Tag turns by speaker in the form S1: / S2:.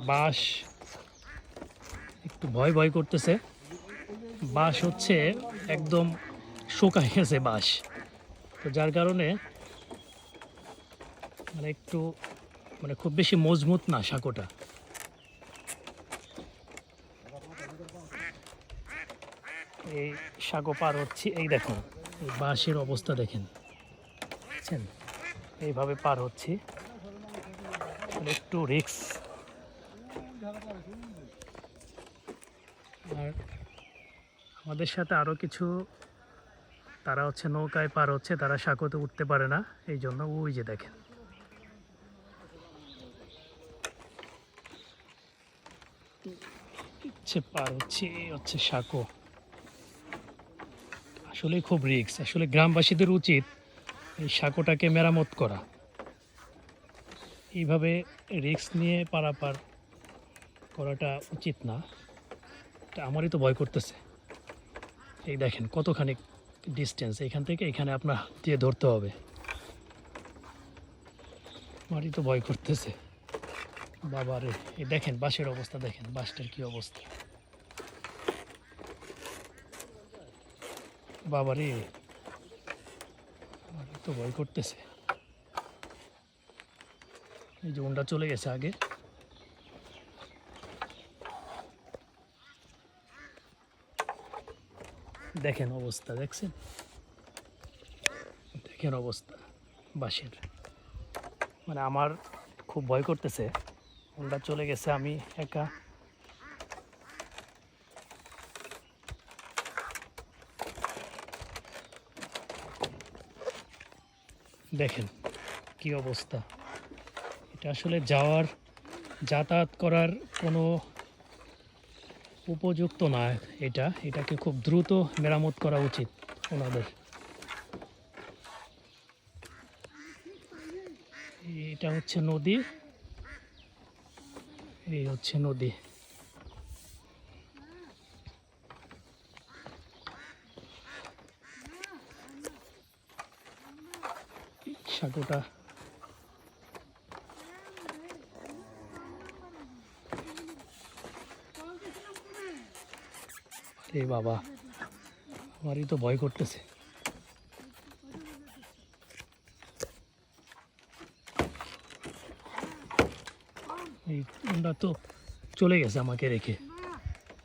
S1: বাঁশ একটু ভয় ভয় করতেছে। বাঁশ হচ্ছে একদম শুকায় গেছে বাঁশ, তো যার কারণে মানে একটু মানে খুব বেশি মজবুত না সাঁকোটা। এই সাঁকো পার হচ্ছি, এই দেখুন এই বাঁশের অবস্থা দেখেন, বুঝছেন? এইভাবে পার হচ্ছি, মানে একটু রিস্ক। আর আমাদের সাথে আরও কিছু, তারা হচ্ছে নৌকায় পার হচ্ছে, তারা সাঁকোতে উঠতে পারে না, এই জন্য ওই যে দেখেন হচ্ছে পার হচ্ছে, এই হচ্ছে সাঁকো। আসলে খুব রিস্ক, আসলে গ্রামবাসীদের উচিত এই সাঁকোটাকে মেরামত করা। এইভাবে রিস্ক নিয়ে পারাপার করাটা উচিত না, এটা আমারই তো ভয় করতেছে। এই দেখেন কতখানি ডিস্টেন্স এখান থেকে এখানে আপনার দিয়ে ধরতে হবে, আমারই তো ভয় করতেছে। বাবারে, এই দেখেন বাঁশের অবস্থা, দেখেন বাঁশটার কি অবস্থা। বাবারে, আমারই তো ভয় করতেছে। এই যে ওনটা চলে গেছে আগে, দেখেন অবস্থা, দেখছেন? দেখেন অবস্থা বাঁশের, মানে আমার খুব ভয় করতেছে। ওনটা চলে গেছে, আমি একা। দেখেন কি অবস্থা, এটা আসলে যাতায়াত করার কোনো উপযুক্ত না। এটাকে খুব দ্রুত মেরামত করা উচিত ওনাদের। এটা হচ্ছে নদী, এই হচ্ছে নদী। সাঁকোটা রে বাবা, আমারই তো ভয় করতেছে। এই ওনটা তো চলে গেছে আমাকে রেখে।